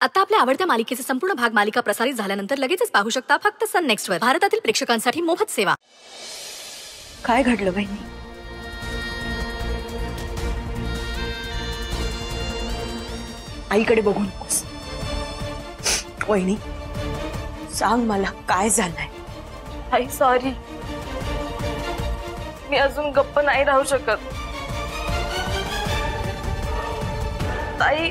आता आपल्या आवडत्या मालिकेचे संपूर्ण भाग मालिका प्रसारित झाल्यानंतर लगेचच पाहू शकता फक्त सन नेक्स्ट वर. भारतातील प्रेक्षकांसाठी मोफत सेवा. काय घडलं बहिणी? आईकडे बघू नकोस. वहिनी सांग मला काय झालंय. आई सॉरी, मी अजून गप्प नाही राहू शकत. ताई,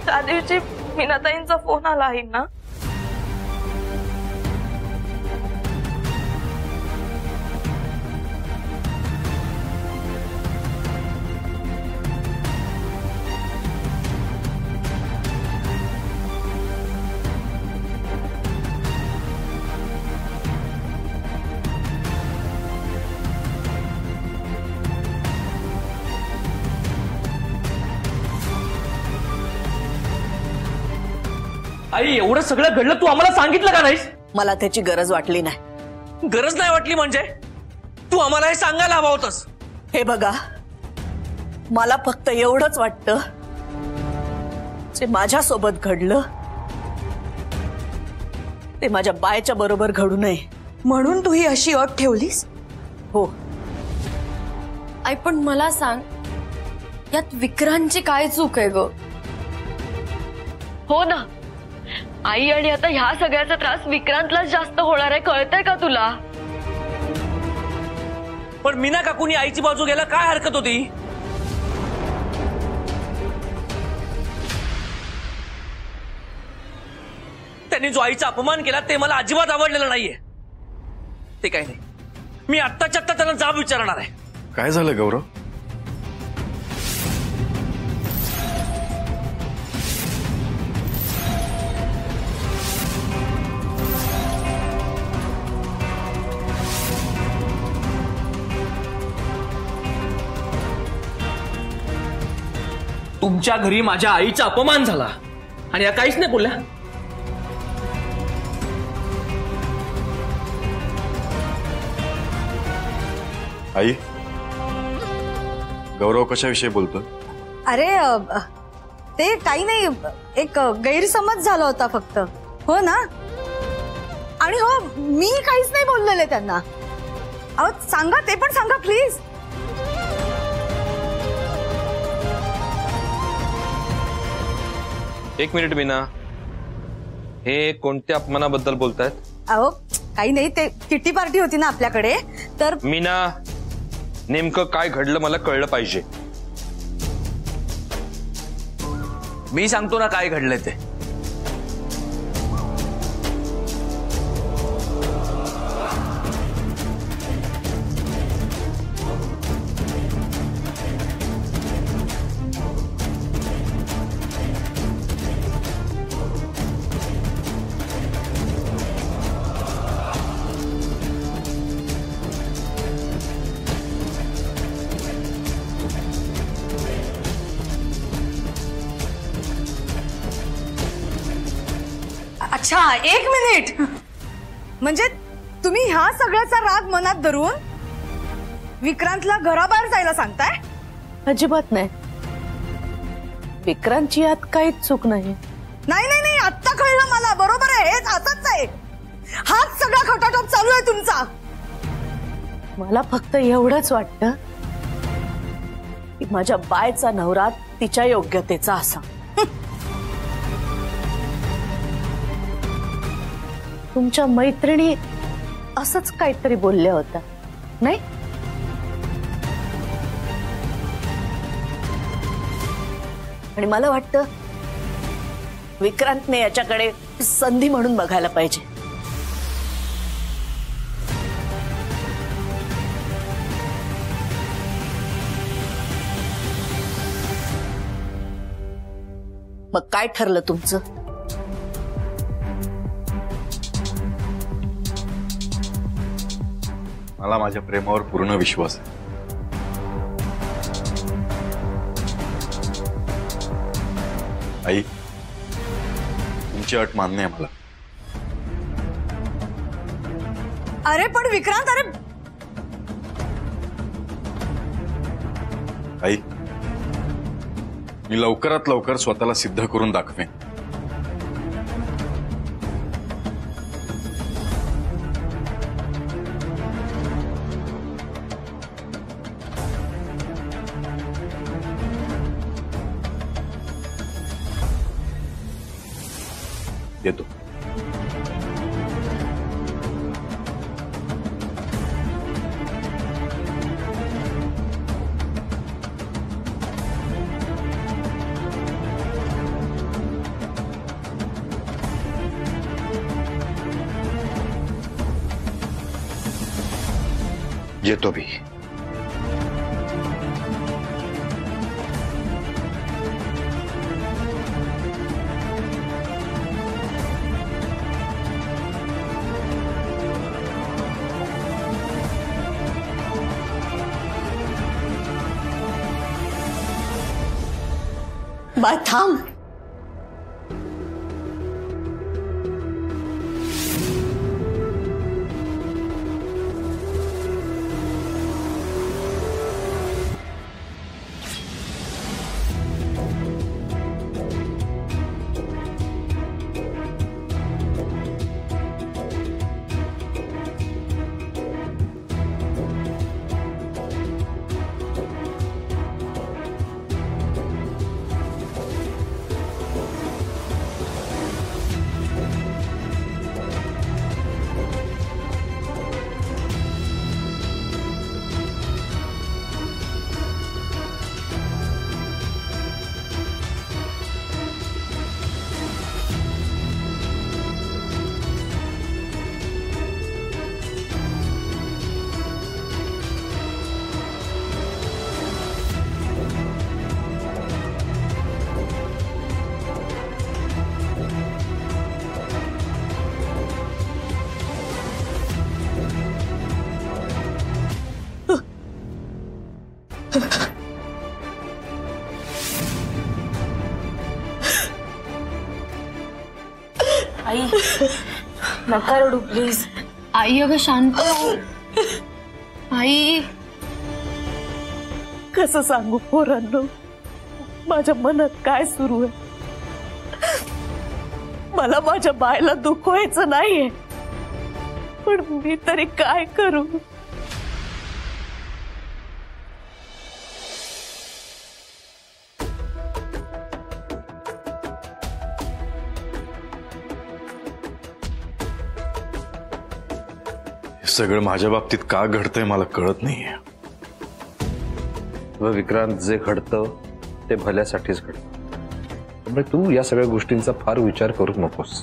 त्या दिवशी मीनाताईंचा फोन आला आहे ना. आई, एवढं सगळं घडलं तू आम्हाला सांगितलं का नाहीस? मला त्याची गरज वाटली नाही. गरज नाही वाटली म्हणजे तू आम्हाला हे सांगायला हवं होतंस. हे बघा, मला फक्त एवढंच वाटतं, जे माझ्या सोबत घडलं ते माझ्या बायच्या बरोबर घडू नये म्हणून तू ही अशी अट ठेवलीस. हो. आई पण मला सांग, यात विक्रांतची काय चूक आहे ग? हो ना आई, आणि आता ह्या सगळ्याचा त्रास विक्रांतलाच जास्त होणार आहे, कळतंय का तुला? पण मीना काकूनी आईची बाजू घ्यायला काय हरकत होती? त्यांनी जो आईचा अपमान केला ते मला अजिबात आवडलेलं नाहीये. ते काही नाही, मी आत्ताच्या आत्ता त्यांना जाब विचारणार आहे. काय झालं गौरव? तुमच्या घरी माझ्या आईचा अपमान झाला आणि या काहीच नाही बोलल्या. आई, गौरव कशाविषयी बोलतो? अरे ते काही नाही, एक गैरसमज झाला होता फक्त. हो ना? आणि हो, मी काहीच नाही बोललेले त्यांना. अहो सांगा, ते पण सांगा प्लीज. एक मिनिट मीना, हे कोणत्या अपमानाबद्दल बोलतायत? अहो काही नाही, ते किटी पार्टी होती ना आपल्याकडे, तर मीना नेमकं काय घडलं मला कळलं पाहिजे. मी सांगतो ना काय घडलंय ते. अच्छा, एक मिनिट. म्हणजे तुम्ही ह्या सगळ्याचा राग मनात धरून विक्रांतला घराबाहेर जायला सांगताय? अजिबात नाही. विक्रांतची यात काहीच चूक नाही. नाही नाही नाही, आत्ता कळलं मला. बरोबर आहे, हेच असंच आहे. हाच सगळा खटाटोप चालू आहे तुमचा. मला फक्त एवढंच वाटतं की माझ्या बायचा नवरा तिच्या योग्यतेचा असा. तुमच्या मैत्रिणी असंच काहीतरी बोलल्या होत्या नाही? आणि मला वाटतं विक्रांतने याच्याकडे संधी म्हणून बघायला पाहिजे. मग काय ठरलं तुमचं? मला माझ्या प्रेमावर पूर्ण विश्वास आहे. आई, तुमची अट मान्य आहे मला. अरे पण विक्रांत, अरे आई, मी लवकरात लवकर स्वतःला सिद्ध करून दाखवेन. येतो. येतो भी. बा थांब. आई नका रडू प्लीज. आई अगं शांत हो. आई कसं सांगू पोरांनो माझ्या मनात काय सुरू आहे. मला माझ्या बायला दुखवायचं नाहीये पण मी तरी काय करू. सगळं माझ्या बाबतीत का घडतंय मला कळत नाहीये. व विक्रांत जे घडतं ते भल्यासाठीच घडतं. त्यामुळे तू या सगळ्या गोष्टींचा फार विचार करू नकोस.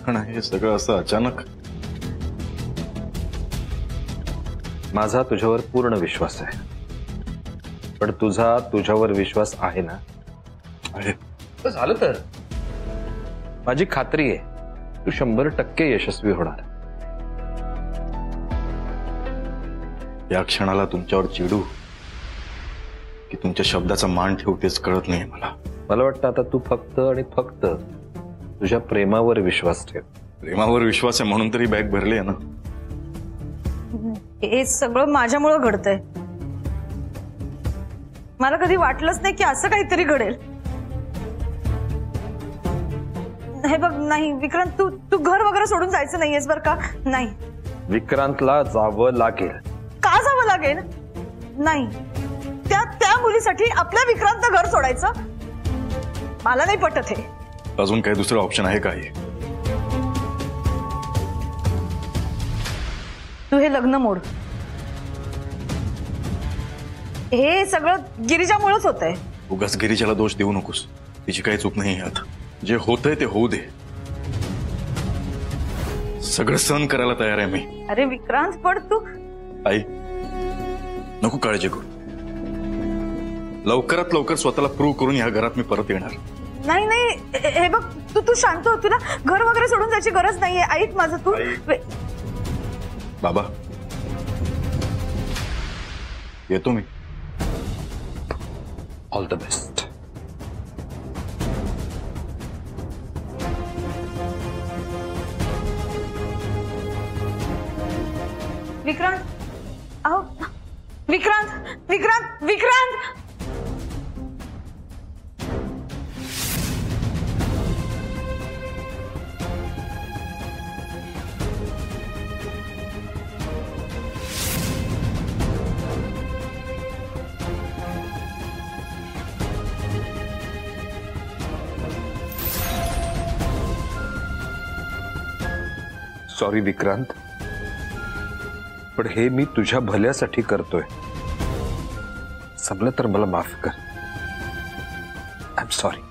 पण हे सगळं असं अचानक. माझा तुझ्यावर पूर्ण विश्वास आहे पण तुझा तुझ्यावर विश्वास आहे ना. आहे. तर झालं तर माझी खात्री आहे तू 100% यशस्वी होणार. या क्षणाला तुमच्यावर चिडू की तुमच्या शब्दाचा मान ठेवतेच कळत नाही मला. मला वाटतं आता तू फक्त आणि फक्त तुझ्या प्रेमावर विश्वास ठेव. प्रेमावर विश्वास आहे म्हणून तरी बॅग भरली आहे ना. हे सगळं माझ्यामुळं घडतंय. मला कधी वाटलंच नाही की असं काहीतरी घडेल. हे बघ नाही विक्रांत तू घर वगैरे सोडून जायचं नाहीयेस बरं का. नाही विक्रांतला जावं लागेल. का जावं लागेल. नाही त्या मुलीसाठी आपल्या विक्रांत घर सोडायचं मला नाही पटत. हे अजून काही दुसरं ऑप्शन आहे का. तू हे लग्न मोड. हे सगळं गिरिजामुळेच होतंय. उगाच गिरिजाला दोष देऊ नकोस. तिची काही चूक नाही यात. जे होतंय ते होऊ दे. सगळं सहन करायला तयार आहे मी. अरे विक्रांत पण तू. आई नको काळजी करू. लवकरात लवकर स्वतःला प्रूव्ह करून या घरात मी परत येणार. नाही नाही हे बघ तू शांत होती ना. घर वगैरे सोडून जायची गरज नाहीये. ऐक माझं तू. बाबा येतो मी. All the best. विक्रांत अहो विक्रांत विक्रांत विक्रांत सॉरी विक्रांत, पण हे मी तुझ्या भल्यासाठी करतोय. जमलं तर मला माफ कर. I am sorry.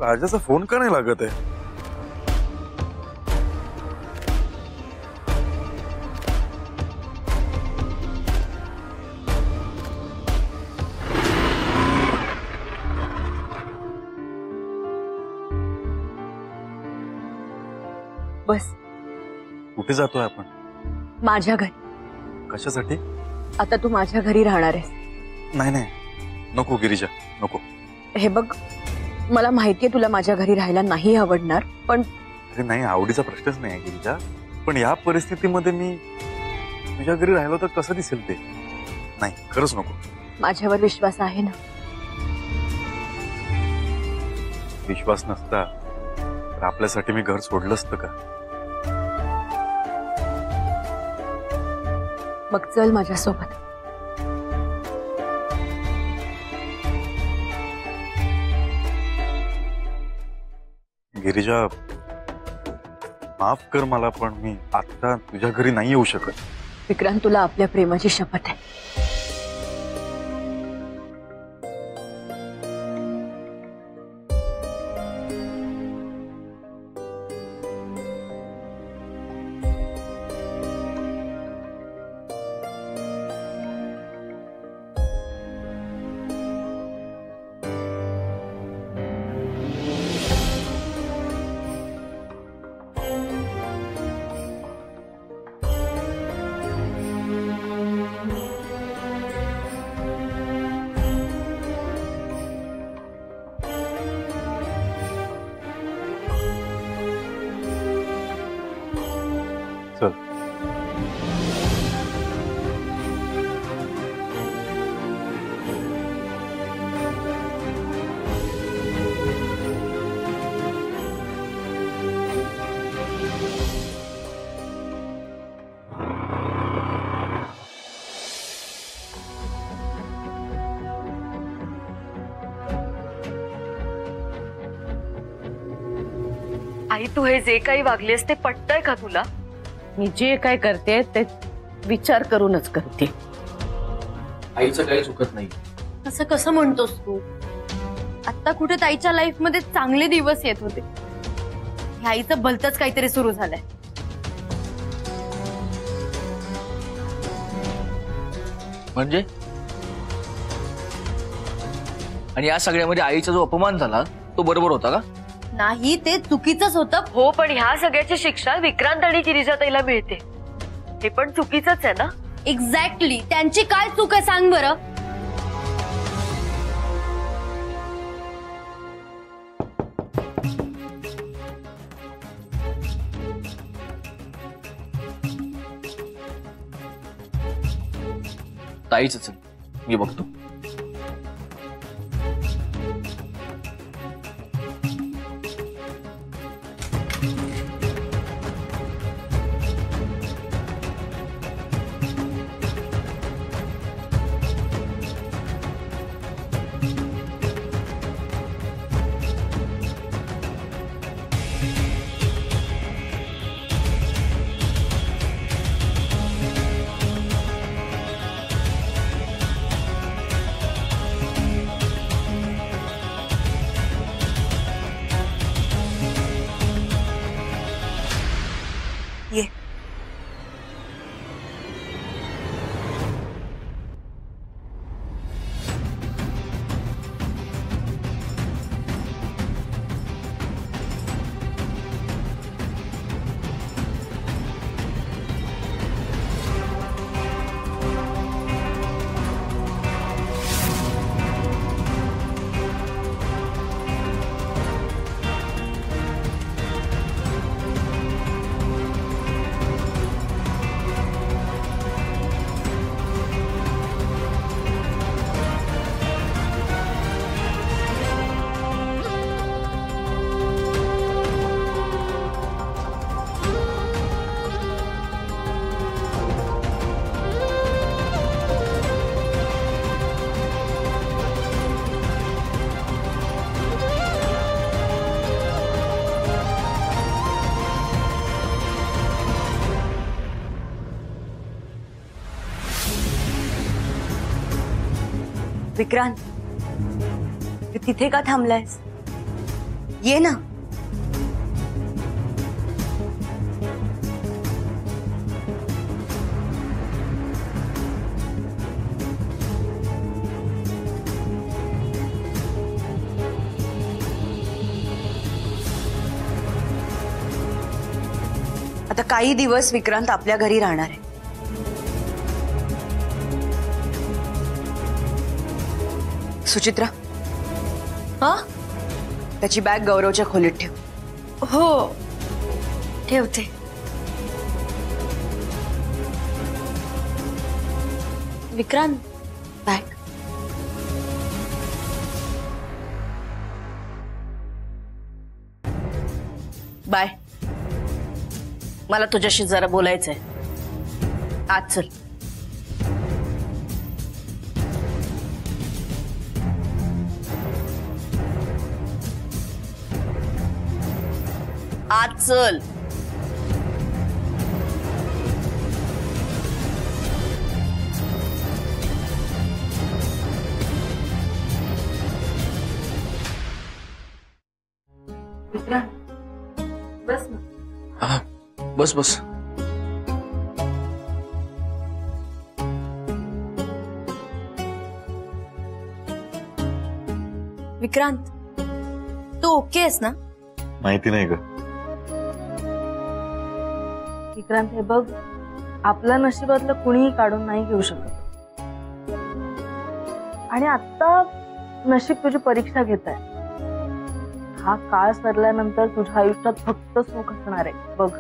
राजाचा फोन का नाही लागत आहे? बस कुठे जातोय आपण? माझ्या घरी. कशासाठी? आता तू माझ्या घरी राहणार आहेस. नाही नाही, नको गिरिजा, नको. हे बघ, मला माहितीये तुला माझ्या घरी राहायला नाही आवडणार, पण अरे नाही, आवडीचा प्रश्नच नाही गिरिजा. पण या परिस्थितीमध्ये मी तुझ्या घरी राहिलो तर कसं दिसेल ते? नाही, खरंच नको. माझ्यावर विश्वास आहे ना? विश्वास नसता तर आपल्यासाठी मी घर सोडलं असतं का? मग चल माझ्यासोबत. गिरिजा, माफ कर मला, पण मी आता तुझ्या घरी नाही येऊ शकत. विक्रांत, तुला आपल्या प्रेमाची शपथ आहे. चल. आई, तू हे जे काही वागलीस ते पटतंय का तुला? मी जे काय करते ते विचार करूनच करते. आईचं काही चुकत नाही. असं कसं म्हणतोस तू? आता कुठे ताईच्या लाईफ मध्ये चांगले दिवस येत होते. ह्या आईचं भलतच काहीतरी सुरू झालंय. म्हणजे? आणि या सगळ्यामध्ये आईचा जो अपमान झाला तो बरोबर होता का? नाही, ते चुकीचंच होतं. हो, पण ह्या सगळ्याची शिक्षा विक्रांत आणि गिरिजा ताईला मिळते. हे पण चुकीचंच आहे ना? एक्झॅक्टली. त्यांची काय चूक आहे सांग बरं? ताईच मी बघतो. विक्रांत, तिथे का थांबलायस? ये ना. आता काही दिवस विक्रांत आपल्या घरी राहणार आहे. सुचित्रा, हा? त्याची बॅग गौरवच्या खोलीत ठेव. हो, ठेवते. विक्रांत, बॅग. बाय. मला तुझ्याशी जरा बोलायचंय. आज चल. आज चल. बस ना. हा, बस बस. विक्रांत, तू ओके आहेस ना? माहिती नाही ग. विक्रांत, हे बघ, आपल्या नशिबातलं कुणीही काढून नाही घेऊ शकत. आणि आता नशीब तुझी परीक्षा घेत आहे. हा काळ सरल्यानंतर तुझ्या आयुष्यात फक्त सुख असणार आहे बघ.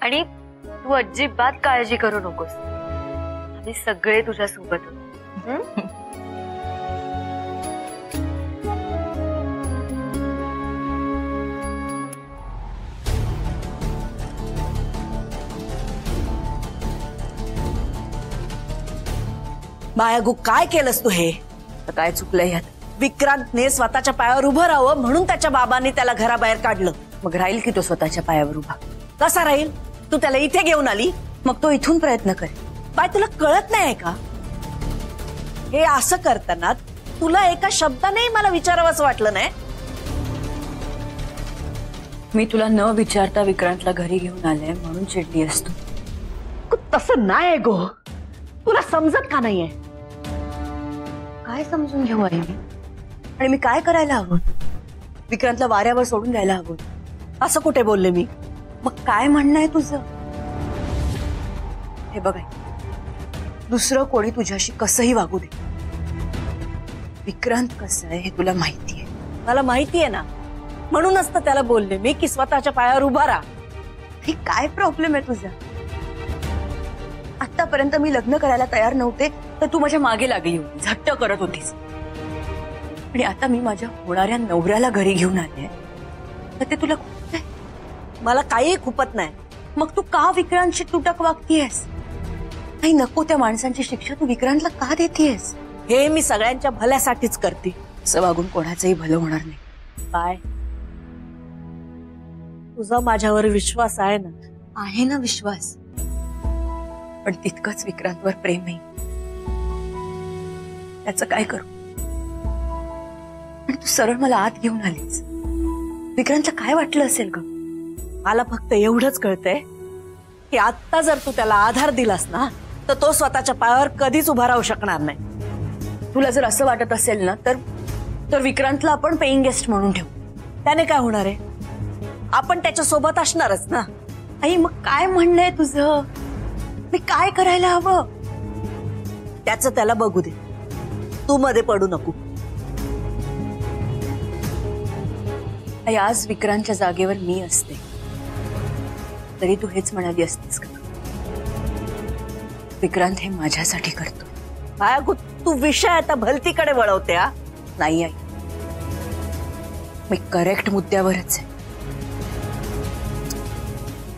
आणि तू अजिबात काळजी करू नकोस. आम्ही सगळे तुझ्या सोबत आहोत. मायागू, काय केलंस तू हे? तर काय चुकलंय यात? विक्रांतने स्वतःच्या पायावर उभं राहावं म्हणून त्याच्या बाबांनी त्याला घराबाहेर काढलं. मग राहील की तो स्वतःच्या पायावर उभा? कसा राहील? तू त्याला इथे घेऊन आली, मग तो इथून प्रयत्न करे. बाय, तुला कळत नाही का? हे असं करताना तुला एका शब्दाने मला विचारावंसं वाटलं नाही? मी तुला न विचारता विक्रांतला घरी घेऊन आले म्हणून चिडली असतो. तसं नाही गो. तुला समजत का नाहीये? काय समजून घेऊ आई मी? आणि मी काय करायला हवं? विक्रांतला वाऱ्यावर सोडून द्यायला हवं असं कुठे बोलले मी? मग काय म्हणणं आहे तुझं? हे बघ आई, दुसरं कोणी तुझ्याशी कसंही वागू दे, विक्रांत कसं आहे हे तुला माहितीये. मला माहितीये ना, म्हणूनच तर त्याला बोलले मी की स्वतःच्या पायावर उभा राहा. हे काय प्रॉब्लेम आहे तुझा? आतापर्यंत मी लग्न करायला तयार नव्हते तर तू माझ्या मागे लागली होती, झट्ट करत होतीस. आणि आता मी माझ्या होणाऱ्या नवऱ्याला घरी घेऊन आले तर ते तुला खुपत आहे? मला काही खुपत नाही. मग तू का विक्रांतशी तुटक वागतीयस? नाही, नको त्या माणसांची शिक्षा तू विक्रांतला का देतीयस? हे मी सगळ्यांच्या भल्यासाठीच करते. असं वागून कोणाचंही भलं होणार नाही. काय तुझा माझ्यावर विश्वास आहे ना? आहे ना विश्वास, पण तितकंच विक्रांतवर प्रेम आहे. त्याचं काय करू? पण तू सरळ मला आत घेऊन आलीस. विक्रांतला काय वाटलं असेल ग? मला फक्त एवढंच कळतंय की आता जर तू त्याला आधार दिलास ना तर तो स्वतःच्या पायावर कधीच उभा राहू शकणार नाही. तुला जर असं वाटत असेल ना तर विक्रांतला आपण पेईंग गेस्ट म्हणून ठेवू. त्याने काय होणार आहे? आपण त्याच्या सोबत असणारच ना. आई, मग काय म्हणणं आहे तुझं? मी काय करायला हवं? त्याचं त्याला बघू दे, तू मध्ये पडू नको. आई, आज विक्रांतच्या जागेवर मी असते तरी तू हेच म्हणाली असतीस का? विक्रांत हे माझ्यासाठी करतो. बाळगू, तू विषय आता भलतीकडे वळवते. नाही आई, मी करेक्ट मुद्द्यावरच आहे.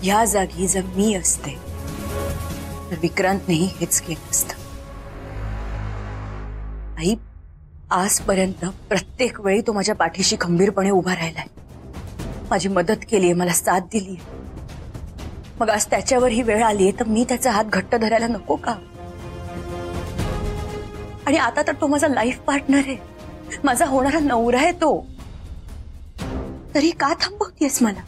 या जागी जर मी असते तर विक्रांतनेही हेच केलं असतं. आई, आजपर्यंत प्रत्येक वेळी तो माझ्या पाठीशी खंबीरपणे उभा राहिलाय, माझी मदत केलीये, मला साथ दिलीये. मग आज त्याच्यावर ही वेळ आलीये तर मी त्याचा हात घट्ट धरायला नको का? आणि आता तर तो माझा लाईफ पार्टनर आहे, माझा होणारा नवरा आहे तो. तरी का थांबवतेस मला?